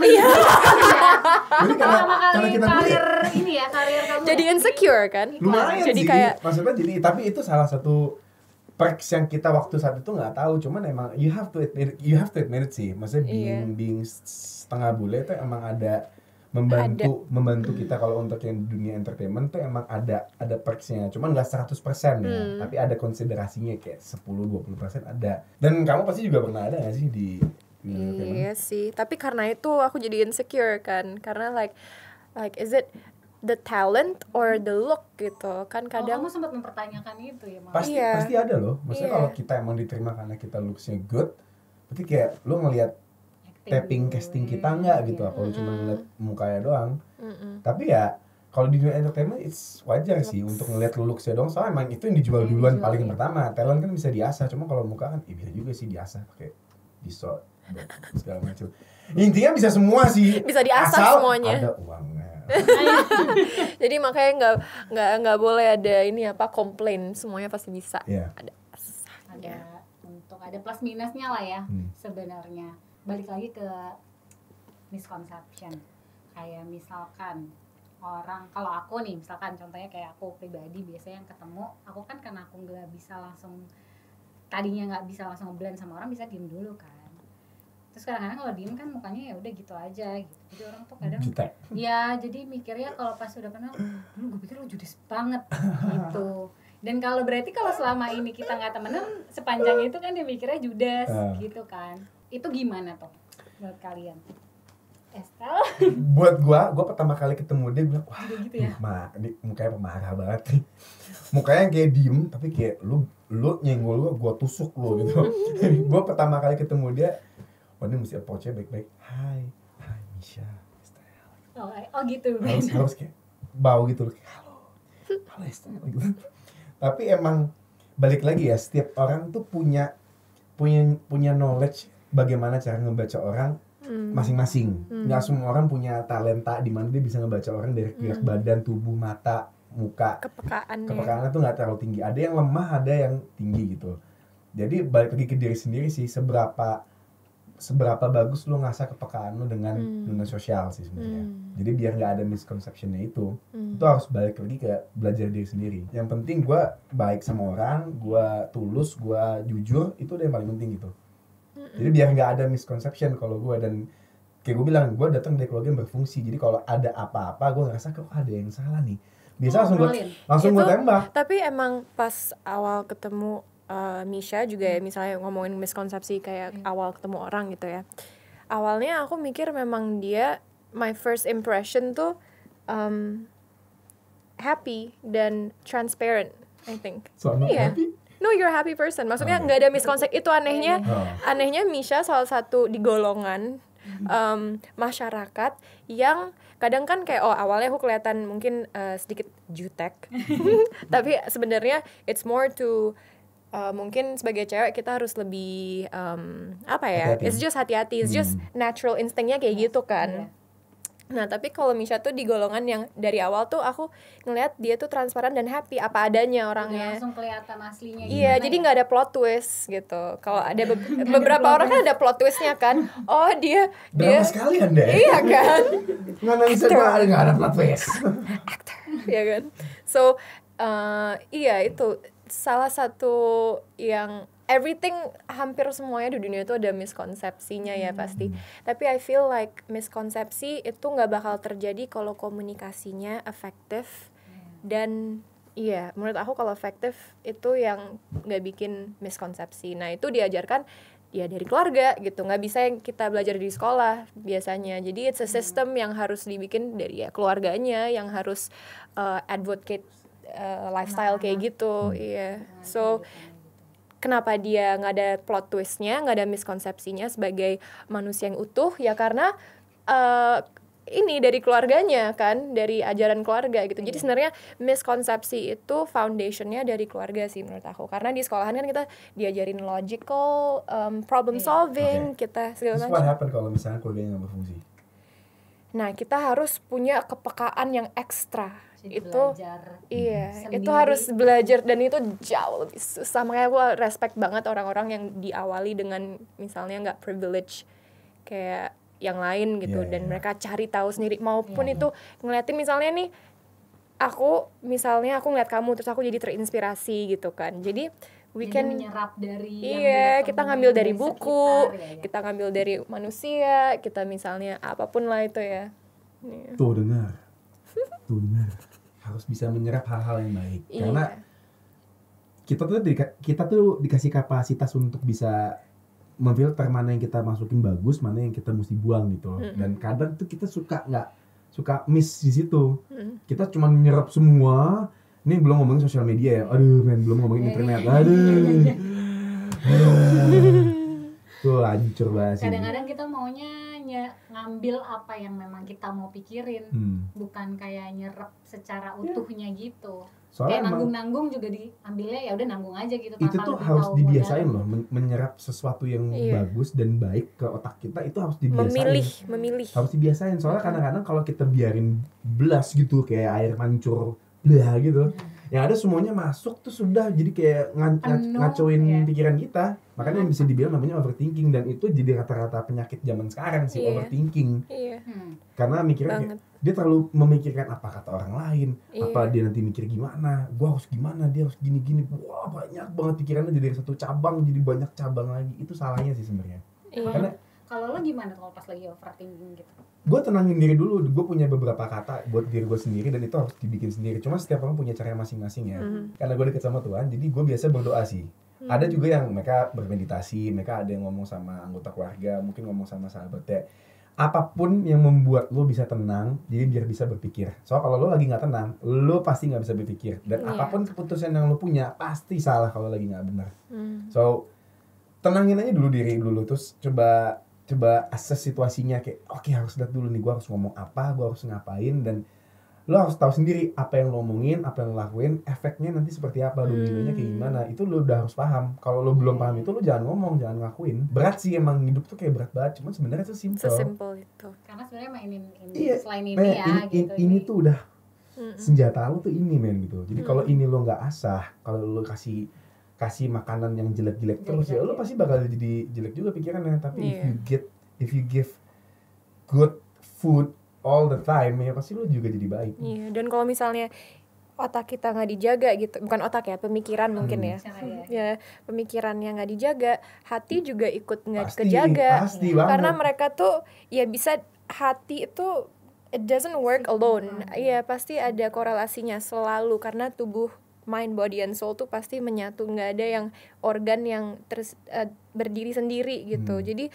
Iya. Jadi karena kita bule. karir ini ya, karir kamu. Jadi insecure kan? Lumayan Jadi sih, kayak maksudnya jadi, tapi itu salah satu perks yang kita waktu saat itu nggak tahu, cuman emang you have to admit it sih, maksudnya being setengah bule itu emang ada membantu kita kalau untuk yang dunia entertainment tuh emang ada perksnya, cuman nggak 100% ya, tapi ada konsiderasinya kayak 10-20% ada, dan kamu pasti juga pernah ada nggak sih di entertainment? iya sih, tapi karena itu aku jadi insecure kan, karena like is it the talent or the look gitu kan kadang. Kamu sempat mempertanyakan itu ya, Mama? Pasti ada loh, maksudnya Iya. kalau kita emang diterima karena kita looksnya good, berarti kayak lo ngelihat tapping casting kita nggak gitu, apa lo cuma ngeliat mukanya doang. Tapi ya kalau di dunia entertainment it's wajar sih untuk ngeliat lo looksnya doang, soalnya emang itu yang dijual duluan paling pertama. Talent kan bisa diasah, cuma kalau muka kan bisa juga sih diasah pakai distort segala macam. Intinya bisa semua sih, Bisa diasah asal semuanya. ada uangnya. Jadi makanya nggak boleh ada ini apa komplain, semuanya pasti bisa. Iya. Ada Ada plus minusnya lah ya sebenarnya. Balik lagi ke misconception, kayak misalkan orang, kalau aku nih misalkan contohnya kayak aku pribadi biasanya yang ketemu aku kan, karena aku tadinya nggak bisa langsung ngeblend sama orang, bisa diem dulu kan. Terus kadang-kadang kalau diem kan mukanya ya udah gitu aja gitu, jadi orang tuh kadang Jutek. ya jadi mikirnya kalau pas udah kenal, dulu gue pikir lo judes banget gitu. Dan kalau berarti kalau selama ini kita nggak temenan sepanjang itu kan dia mikirnya judes gitu kan. Itu gimana tuh menurut kalian? Estel? Buat gua pertama kali ketemu dia bilang, wah gitu ya? ini mukanya pemarah banget nih. Mukanya kayak diem, tapi kayak lu nyenggol gua tusuk lu gitu. Gua pertama kali ketemu dia, wah ini mesti approach-nya baik-baik. Hai Misha, Estel. Oh gitu. Harus kayak bau gitu, kayak halo Estel gitu. Tapi emang balik lagi ya, setiap orang tuh punya knowledge bagaimana cara ngebaca orang masing-masing. Nggak semua orang punya talenta di mana dia bisa ngebaca orang dari gerak badan, tubuh, mata, muka. Kepekaannya tuh nggak terlalu tinggi. Ada yang lemah, ada yang tinggi gitu. Jadi balik lagi ke diri sendiri sih, seberapa bagus lu ngasah kepekaan lu dengan dunia sosial sih sebenarnya. Jadi biar nggak ada misconception-nya itu harus balik lagi ke belajar diri sendiri. Yang penting gue baik sama orang, gue tulus, gue jujur, itu udah yang paling penting gitu. Jadi biar nggak ada misconception kalau gue, dan kayak gue bilang, gue datang dari keluarga yang berfungsi. Jadi kalau ada apa-apa, gue ngerasa kok ada yang salah nih, biasa langsung gue tembak. Tapi emang pas awal ketemu Misha juga ya, misalnya ngomongin miskonsepsi kayak awal ketemu orang gitu ya. Awalnya aku mikir memang dia, my first impression tuh happy dan transparent, I think. So I'm not happy? No, you're a happy person. Maksudnya nggak ada miskonsep. Itu anehnya Misha salah satu di golongan masyarakat yang kadang kan kayak awalnya aku kelihatan mungkin sedikit jutek, tapi sebenarnya it's more to mungkin sebagai cewek kita harus lebih apa ya? Hati-hati. It's just hati-hati, it's just natural instingnya kayak gitu kan. Nah tapi kalau Misha tuh di golongan yang dari awal tuh aku ngeliat dia tuh transparan dan happy apa adanya orangnya. Langsung kelihatan aslinya. Iya, jadi nggak ada plot twist gitu. Kalau ada beberapa orang kan ada plot twistnya kan. Oh dia Drama sekali Anda ya? iya kan, Nggak nangis gue nggak ada plot twist. ya kan. So iya itu salah satu yang everything hampir semuanya di dunia itu ada miskonsepsinya ya pasti. Tapi I feel like miskonsepsi itu nggak bakal terjadi kalau komunikasinya efektif dan iya menurut aku kalau efektif itu yang nggak bikin miskonsepsi. Nah itu diajarkan ya dari keluarga gitu, nggak bisa yang kita belajar di sekolah biasanya. Jadi it's a system yang harus dibikin dari ya keluarganya yang harus advocate lifestyle kayak gitu. Iya. So kenapa dia nggak ada plot twistnya, nggak ada miskonsepsinya sebagai manusia yang utuh ya karena ini dari keluarganya kan, dari ajaran keluarga gitu. Jadi sebenarnya miskonsepsi itu foundationnya dari keluarga sih menurut aku. Karena di sekolahan kan kita diajarin logical, problem solving, kita segala Terus what macam. happen kalau misalnya keluarganya nggak berfungsi? Nah kita harus punya kepekaan yang ekstra. Jadi Itu belajar iya, sendiri. itu harus belajar dan itu jauh lebih susah. Makanya gue respect banget orang-orang yang diawali dengan misalnya nggak privilege kayak yang lain gitu, dan mereka cari tahu sendiri maupun itu ngeliatin misalnya nih aku ngeliat kamu terus aku jadi terinspirasi gitu kan. Jadi we Jadi can menyerap dari iya, kita ngambil dari buku, sekitar, kita ngambil dari manusia, kita misalnya apapun lah itu ya. Iya. Tuh dengar. Harus bisa menyerap hal-hal yang baik. Karena kita tuh dikasih kapasitas untuk bisa memfilter mana yang kita masukin bagus, mana yang kita mesti buang gitu. Dan kadang tuh kita suka miss di situ. Kita cuma menyerap semua. Ini belum ngomongin sosial media ya. Aduh men, belum ngomongin internet. Aduh. Tuh hancur banget sih. kadang-kadang kita maunya ngambil apa yang memang kita mau pikirin, bukan kayak nyerap secara utuhnya gitu. Soalnya Kayak emang nanggung juga diambilnya ya udah nanggung aja gitu. itu tanpa tuh lebih harus tahu dibiasain modalnya. loh, menyerap sesuatu yang Iya. bagus dan baik ke otak kita itu harus dibiasain. Memilih. Harus dibiasain, soalnya kadang-kadang kalau kita biarin belas gitu kayak air mancur blah gitu, yang ada semuanya masuk tuh sudah jadi kayak Penuh, ngacoin ya. pikiran kita. Makanya yang bisa dibilang namanya overthinking, dan itu jadi rata-rata penyakit zaman sekarang sih, Iya. overthinking. Iya. Karena mikirnya Banget. dia terlalu memikirkan apa kata orang lain, Iya. apa dia nanti mikir gimana, gua harus gimana, dia harus gini-gini. Wah, banyak banget pikirannya, jadi dari satu cabang jadi banyak cabang lagi. Itu salahnya sih sebenarnya. Iya. Karena Kalau lo gimana kalau pas lagi overthinking gitu? gue tenangin diri dulu, gue punya beberapa kata buat diri gue sendiri dan itu harus dibikin sendiri. Cuma setiap orang punya cara masing-masing ya. Karena gue deket sama Tuhan, jadi gue biasa berdoa sih. Ada juga yang mereka bermeditasi, mereka ada yang ngomong sama anggota keluarga, mungkin ngomong sama sahabatnya. Apapun yang membuat lo bisa tenang, jadi biar bisa berpikir. Soalnya kalau lo lagi nggak tenang, lo pasti nggak bisa berpikir. Dan Iya. apapun keputusan yang lo punya, pasti salah kalau lagi nggak benar. So, tenangin aja dulu diri dulu, terus coba assess situasinya kayak oke, harus lihat dulu nih, gue harus ngomong apa, gue harus ngapain, dan lo harus tahu sendiri apa yang lo omongin, apa yang lo lakuin, efeknya nanti seperti apa, dominonya kayak gimana. Itu lo udah harus paham. Kalau lo belum paham itu, lo jangan ngomong, jangan ngakuin. Berat sih, emang hidup tuh kayak berat banget, cuman sebenarnya itu simple. Sesimpel itu. Karena sebenarnya mainin ini Iya, selain ini Kayak ya gitu. ini tuh udah senjata lo tuh ini men gitu. Jadi kalau ini lo nggak asah, kalau lo kasih makanan yang jelek-jelek terus ya lo pasti bakal jadi jelek juga pikirannya. Tapi if you give good food all the time, ya pasti lo juga jadi baik. Iya, dan kalau misalnya otak kita nggak dijaga gitu, bukan otak ya, pemikiran mungkin ya. Ya, pemikirannya nggak dijaga, hati juga ikut nggak kejaga. Pasti banget. Karena mereka tuh ya bisa, hati itu it doesn't work alone. Iya, pasti ada korelasinya selalu karena tubuh, mind, body, and soul tuh pasti menyatu, nggak ada yang organ yang berdiri sendiri gitu. Jadi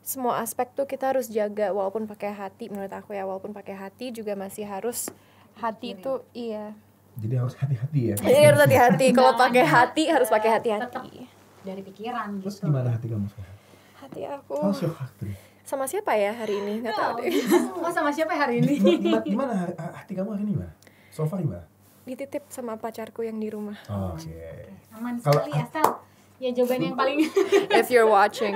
semua aspek tuh kita harus jaga, walaupun pakai hati. Menurut aku ya, walaupun pakai hati juga masih harus hati itu iya. Jadi harus hati-hati ya. Jadi harus hati-hati. Kalau pakai hati harus pakai hati-hati. Dari pikiran Terus gitu. gimana hati kamu sekarang? Hati aku How's your heart today? sama siapa ya hari ini? Nggak tahu deh. Oh, sama siapa hari ini? Gimana hati kamu hari ini gimana? So far gimana? dititip sama pacarku yang di rumah. Oke. Aman Kalau- sekali Estel. Ya jawaban yang paling If you're watching,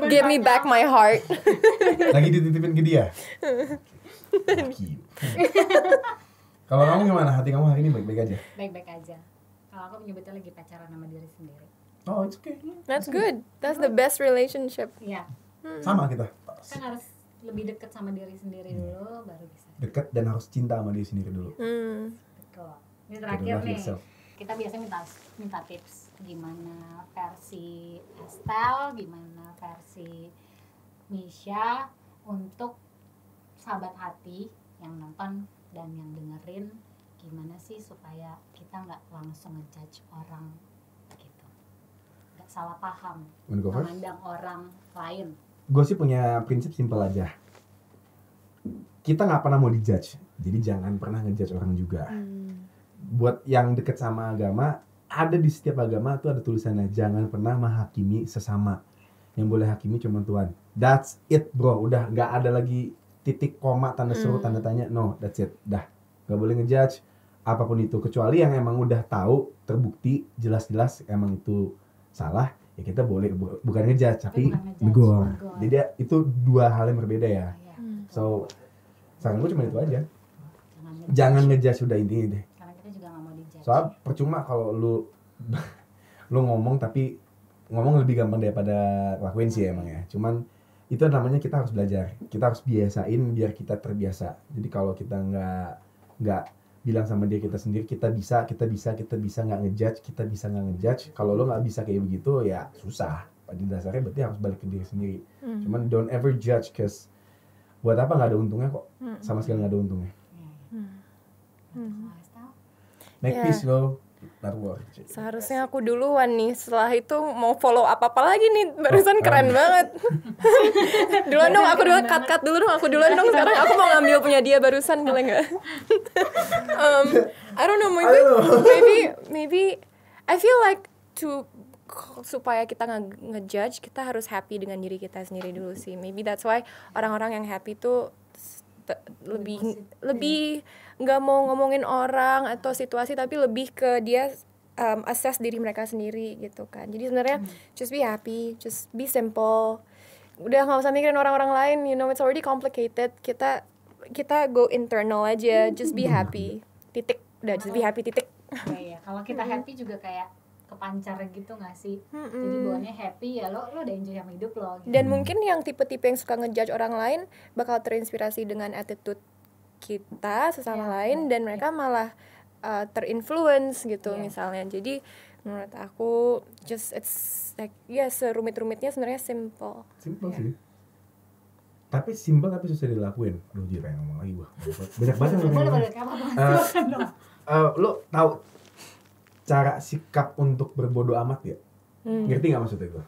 give me back my heart. Lagi dititipin ke dia. Lucky you. Kalau kamu gimana? Hati kamu hari ini baik-baik aja? baik-baik aja. Kalau aku menyebutnya lagi pacaran sama diri sendiri. Oh, it's okay. That's good. That's the best relationship. Iya, Sama kita. kan harus lebih dekat sama diri sendiri dulu baru bisa. Dekat dan harus cinta sama diri sendiri dulu. Betul. Ini terakhir Love nih. yourself. Kita biasa minta tips gimana versi Estel, gimana versi Misha untuk sahabat hati yang nonton dan yang dengerin, gimana sih supaya kita nggak langsung ngejudge orang gitu, nggak salah paham Wanna go first? memandang orang lain. Gue sih punya prinsip simpel aja. Kita nggak pernah mau dijudge, jadi jangan pernah ngejudge orang juga. Buat yang deket sama agama, ada di setiap agama tuh ada tulisannya, jangan pernah menghakimi sesama. Yang boleh hakimi cuma Tuhan. That's it bro, udah nggak ada lagi titik koma, tanda seru, tanda tanya. No, that's it, dah. Nggak boleh ngejudge apapun itu, kecuali yang emang udah tahu, terbukti, jelas-jelas emang itu salah, ya kita boleh bukan ngejudge, tapi bukan ngejudge, negor. negor. Jadi itu dua hal yang berbeda ya. Ya, So, saran gue cuma itu aja. jangan ngejudge. Jangan ngejudge udah intinya deh. Karena kita juga nggak mau dijudge. Soal percuma kalau lu ngomong tapi ngomong lebih gampang daripada lakuin sih emang ya. Cuman itu namanya kita harus belajar. Kita harus biasain biar kita terbiasa. Jadi kalau kita nggak bilang sama dia kita sendiri kita bisa nggak ngejudge, kita bisa nggak ngejudge. Kalau lo nggak bisa kayak begitu ya susah. Pada dasarnya berarti harus balik ke diri sendiri. Cuman don't ever judge, cause buat apa, nggak ada untungnya kok. Sama sekali nggak ada untungnya. Kalau Estel, Make Yeah. peace lo, not war. Seharusnya aku duluan nih. Setelah itu mau follow apa lagi nih? Barusan keren banget. Duluan dong, aku duluan. Cut dulu dong, aku duluan dong. Sekarang aku mau ngambil punya dia barusan, boleh nggak? I don't know, maybe I feel like supaya kita ngejudge, kita harus happy dengan diri kita sendiri dulu sih. Maybe that's why orang-orang yang happy tuh lebih nggak mau ngomongin orang atau situasi, tapi lebih ke dia assess diri mereka sendiri gitu kan. Jadi sebenarnya just be happy, just be simple. Udah nggak usah mikirin orang-orang lain, you know, it's already complicated. Kita go internal aja, just be happy. Titik. Udah, just be happy, titik. ya, kalau kita happy juga kayak kepancar gitu nggak sih? Jadi bawaannya happy ya, lo udah enjoy sama hidup lo gitu. Dan mungkin yang tipe-tipe yang suka ngejudge orang lain bakal terinspirasi dengan attitude kita sesama lain, dan mereka malah terinfluence gitu misalnya. Jadi menurut aku just it's like ya serumit-rumitnya sebenarnya simple. Simple sih. Tapi simple tapi susah dilakuin. Aduh, jadi pengen ngomong lagi gua. Banyak banget yang Boleh ngomong. apa silakan dong. Lo tahu cara sikap untuk berbodo amat ya? Ngerti nggak maksudnya gua?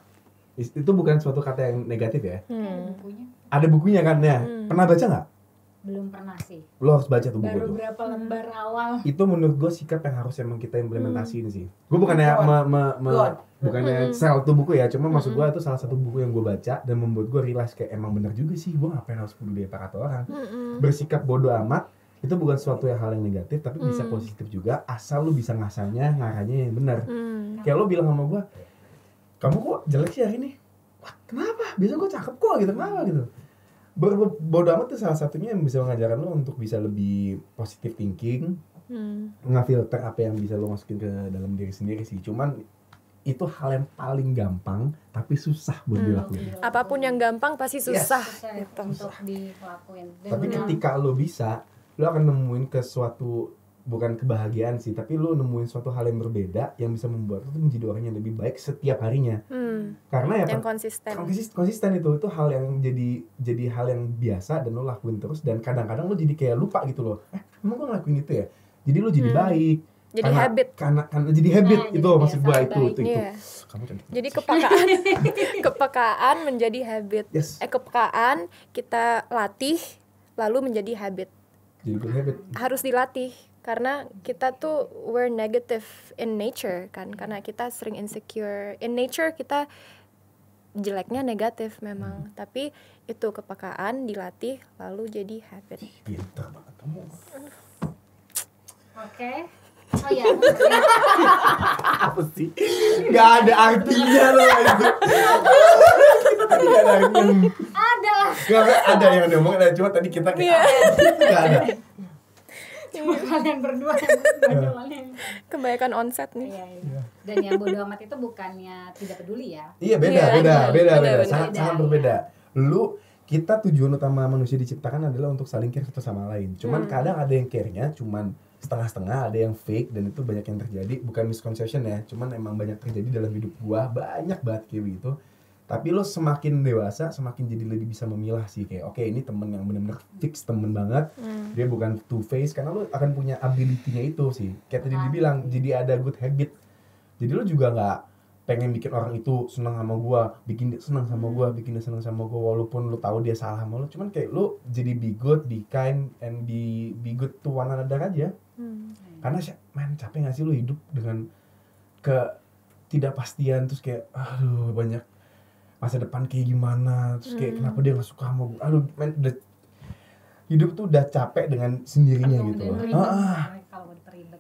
Itu bukan suatu kata yang negatif ya. Bukunya Ada bukunya kan ya. Pernah baca nggak? belum pernah sih. Lo harus baca tuh buku Baru tuh. berapa lembar awal. Itu menurut gue sikap yang harus emang kita implementasiin sih. Gue bukannya bukannya sell tuh buku ya, cuma maksud gue itu salah satu buku yang gue baca dan membuat gue realize kayak emang bener juga sih, gue ngapain harus peduli apa kata orang. Bersikap bodoh amat itu bukan suatu hal yang negatif, tapi bisa positif juga asal lu bisa ngaranya yang benar. Kayak lo bilang sama gue, kamu kok jelek sih hari ini? Wah, kenapa? Biasanya gue cakep kok gitu, kenapa gitu? Bodoh amat tuh salah satunya yang bisa mengajarkan lo untuk bisa lebih positive thinking, ngefilter apa yang bisa lo masukin ke dalam diri sendiri sih. Cuman itu hal yang paling gampang tapi susah buat dilakuin. Apapun yang gampang pasti susah. Susah untuk dilakuin. Dan Tapi ketika lo bisa, lo akan nemuin ke suatu, bukan kebahagiaan sih, tapi lo nemuin suatu hal yang berbeda yang bisa membuat lo tuh menjadi orang yang lebih baik setiap harinya. Karena ya Yang konsisten. konsisten itu hal yang jadi hal yang biasa dan lo lakuin terus, dan kadang-kadang lo jadi kayak lupa gitu loh. Emang gue ngelakuin itu ya? Jadi lo jadi baik. Jadi habit. Karena jadi habit Nah, itu jadi maksud gue biasa itu. Iya. Kamu cantik. Jadi kepekaan menjadi habit. Yes. Kepekaan kita latih lalu menjadi habit. Jadi good habit. Harus dilatih karena kita tuh we're negative in nature kan, karena kita sering insecure. In nature kita jeleknya negatif memang, tapi itu kepekaan dilatih lalu jadi habit. Pintar banget kamu. Oke. Oh iya. Apa sih? Gak ada artinya loh itu. Tadi gak ada artinya. Ada lah. Gak ada yang ngomong, ada cuma tadi kita kayak gak ada. Cuma kalian berdua yang Kebanyakan onset nih. Iya. Dan yang bodo amat itu bukannya tidak peduli ya. Iya beda. Sangat berbeda. Kita tujuan utama manusia diciptakan adalah untuk saling care satu sama lain. Cuman kadang ada yang care-nya cuman setengah-setengah, ada yang fake, dan itu banyak yang terjadi. Bukan misconception ya, cuman emang banyak terjadi dalam hidup gua, banyak banget kayak gitu. Tapi lo semakin dewasa, semakin jadi lebih bisa memilah sih, kayak oke, ini temen yang benar-benar fix temen banget. Dia bukan two face, karena lo akan punya ability-nya itu sih. Kayak tadi dibilang, jadi ada good habit. Jadi lo juga nggak pengen bikin orang itu senang sama gua, bikin dia senang sama gua, bikin dia senang sama gua, walaupun lo tahu dia salah sama lo. Cuman kayak lo jadi be good, be kind, and be good to one another aja. Karena capek gak sih lo hidup dengan ketidakpastian, terus kayak aduh banyak masa depan kayak gimana, terus kayak kenapa dia gak suka sama gue, hidup tuh udah capek dengan sendirinya gitu loh. Kalau mau diperibet.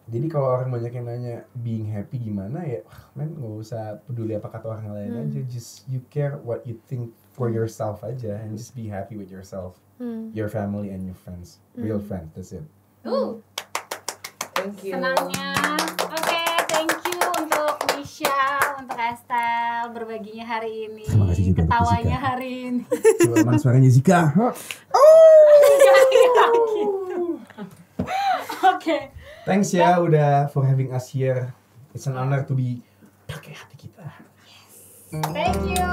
Jadi kalau orang banyak yang nanya being happy gimana ya, gak usah peduli apa kata orang lain aja, just you care what you think for yourself aja, and just be happy with yourself, your family and your friends, real friends, that's it. Thank you. Senangnya. Oke, thank you untuk Misha, untuk Estelle berbaginya hari ini. Terima kasih juga ketawanya Zika. hari ini. Coba mana suaranya Zika? Oke. Thanks ya udah for having us here. It's an honor to be pakai hati kita. Thank you.